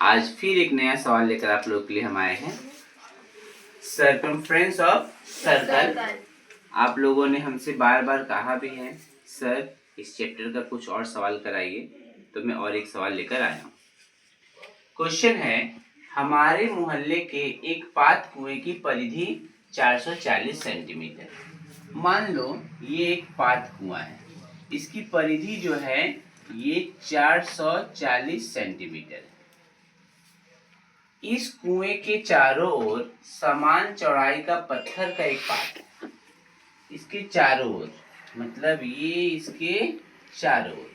आज फिर एक नया सवाल लेकर आप लोगों के लिए हम आए हैं। Circumference of circle. आप लोगों ने हमसे बार बार कहा भी है सर इस चैप्टर का कुछ और सवाल कराइए, तो मैं और एक सवाल लेकर आया हूँ। क्वेश्चन है, हमारे मोहल्ले के एक पात कुएं की परिधि 440 सेंटीमीटर। मान लो ये एक पात कुआं है, इसकी परिधि जो है ये 440 सेंटीमीटर है। इस कुएं के चारों ओर समान चौड़ाई का पत्थर का एक पात है। इसके चारों ओर मतलब ये इसके चारों ओर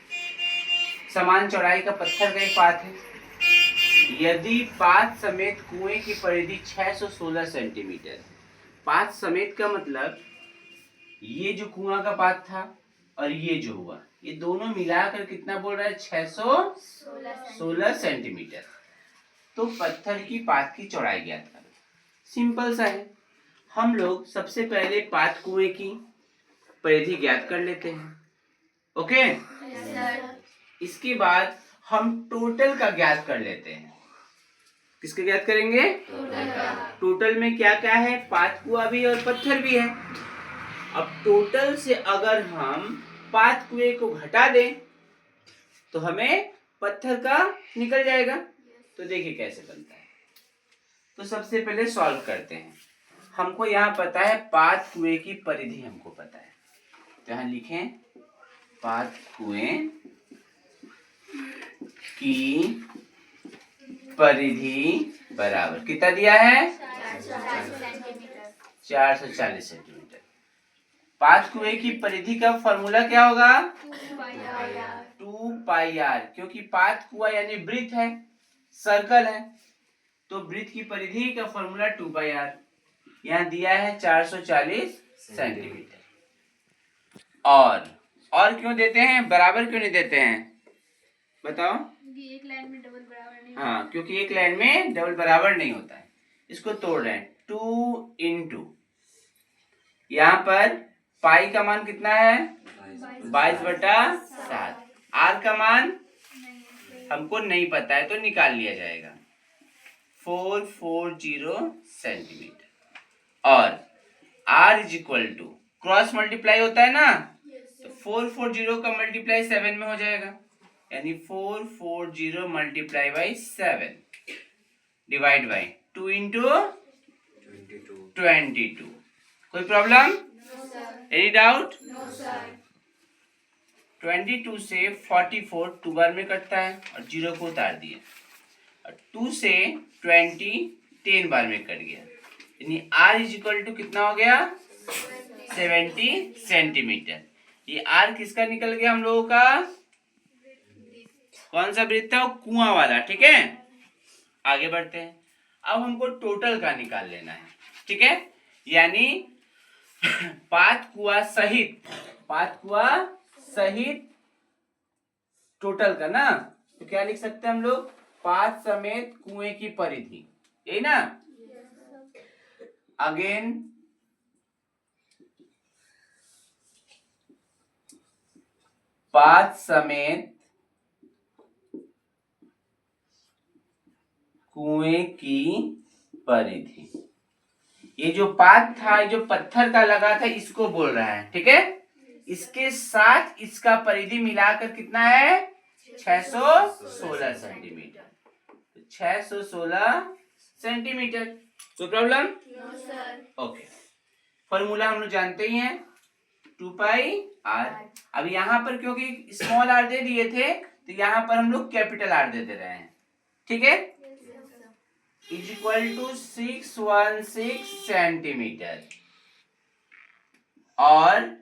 समान चौड़ाई का पत्थर का एक पात है। यदि पात समेत कुएं की परिधि 616 सेंटीमीटर, पात समेत का मतलब ये जो कुआं का पात था और ये जो हुआ, ये दोनों मिलाकर कितना बोल रहा है? 616 सेंटीमीटर। तो पत्थर की पात की चौड़ाई ज्ञात करो। सिंपल सा है, हम लोग सबसे पहले पात कुएं की परिधि ज्ञात कर लेते हैं। ओके? इसके बाद हम टोटल का ज्ञात कर लेते हैं। किसका ज्ञात करेंगे? टोटल में क्या क्या है? पात कुआं भी और पत्थर भी है। अब टोटल से अगर हम पात कुएं को घटा दें तो हमें पत्थर का निकल जाएगा। तो देखिए कैसे बनता है। तो सबसे पहले सॉल्व करते हैं। हमको यहाँ पता है पात कुएं की परिधि हमको पता है, तो यहाँ लिखें पात कुएं की परिधि बराबर कितना दिया है? 440 सेंटीमीटर। पात कुएं की परिधि का फॉर्मूला क्या होगा? 2 पाई आर, क्योंकि पात कुआं यानी वृत्त है, सर्कल है, तो वृत्त की परिधि का फॉर्मूला 2 पाई आर। यहाँ दिया है 440 सेंटीमीटर। और क्यों देते हैं? बराबर क्यों नहीं देते हैं? बताओ। एक लाइन में डबल बराबर नहीं। हाँ, क्योंकि एक लाइन में डबल बराबर नहीं होता है। इसको तोड़ रहे हैं 2 इंटू, यहाँ पर पाई का मान कितना है? 22/7। आर का मान हमको नहीं पता है तो निकाल लिया जाएगा, 440 सेंटीमीटर। और R is equal to cross multiply होता है ना, तो 440 का मल्टीप्लाई 7 में हो जाएगा, यानी 440 multiply by 7 divide by 2 into 22। कोई प्रॉब्लम? Any doubt? 22 से 44 2 बार में कटता है और 0 को उतार दिए, और 2 से 20 10 बार में कट गया, यानी R इज इक्वल टू कितना हो गया? 70 सेंटीमीटर। ये R किसका निकल गया हम लोगों का? कौन सा वृत्त है? कुआं वाला। ठीक है, आगे बढ़ते हैं। अब हमको टोटल का निकाल लेना है। ठीक है, यानी पात कुआं सहित टोटल का ना, तो क्या लिख सकते हैं हम लोग? पात समेत कुएं की परिधि, यही ना? अगेन पात समेत कुएं की परिधि। ये जो पात था, ये जो पत्थर का लगा था, इसको बोल रहा है। ठीक है, इसके साथ इसका परिधि मिलाकर कितना है? 616 सेंटीमीटर। 616 सेंटीमीटर। कोई प्रॉब्लम? ओके, फॉर्मूला हम लोग जानते ही हैं, 2 पाई आर। अब यहाँ पर क्योंकि स्मॉल आर दे दिए थे, तो यहाँ पर हम लोग कैपिटल आर दे दे रहे हैं। ठीक है, इज इक्वल टू 616 सेंटीमीटर, और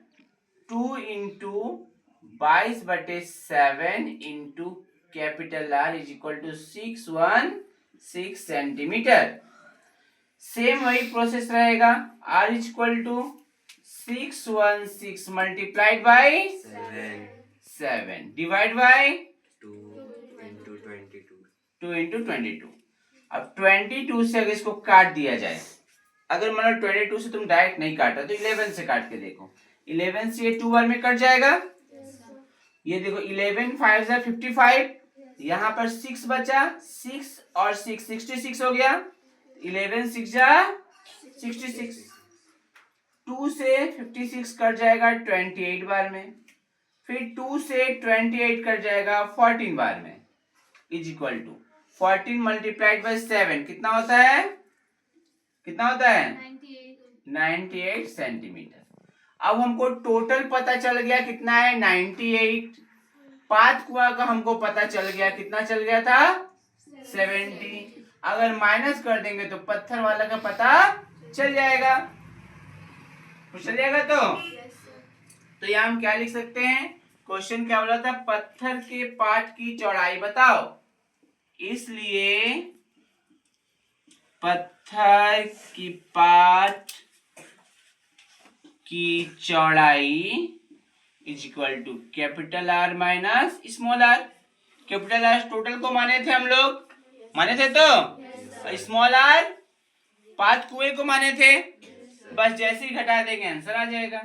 2 into 22/7 into capital R is equal to 616 centimetre. Same वही प्रोसेस रहेगा, R is equal to 616 multiplied by 7 divide by 2 into 22। अब 22 से अगर इसको काट दिया जाए, अगर मान लो 22 से तुम डायरेक्ट नहीं काटा तो 11 से काट के देखो, 11 से ये 2 बार में कट जाएगा। ये देखो 11 5 55, यहाँ पर 6 बचा, 6 और 6 66 हो गया। 11 6 जा 66। 2 से 56 कट जाएगा 28 बार में, फिर 2 से 28 कट जाएगा 14 बार में, is equal to 14 multiplied by 7 कितना होता है, कितना होता है 98 सेंटीमीटर। अब हमको टोटल पता चल गया कितना है 98, पाथ कुआं का हमको पता चल गया, कितना चल गया था 70। अगर माइनस कर देंगे तो पत्थर वाला का पता चल जाएगा, चल जाएगा। तो यहाँ हम क्या लिख सकते हैं, क्वेश्चन क्या बोला था, पत्थर के पार्ट की चौड़ाई बताओ, इसलिए पत्थर की पार्ट की चौड़ाई is equal to capital R minus small R. Capital R total को माने थे हम लोग, माने थे तो स्मॉल आर पाथ कुएं को माने थे, बस जैसे ही घटा देंगे आंसर आ जाएगा।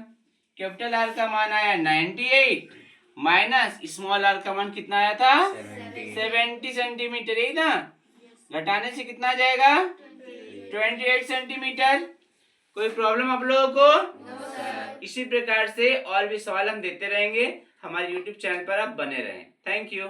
कैपिटल आर का मान आया 98 माइनस स्मॉल आर का मान कितना आया था 70 सेंटीमीटर, यही ना, घटाने से कितना आ जाएगा 28 सेंटीमीटर। कोई प्रॉब्लम आप लोगों को? इसी प्रकार से और भी सवाल हम देते रहेंगे, हमारे YouTube चैनल पर आप बने रहें। Thank you.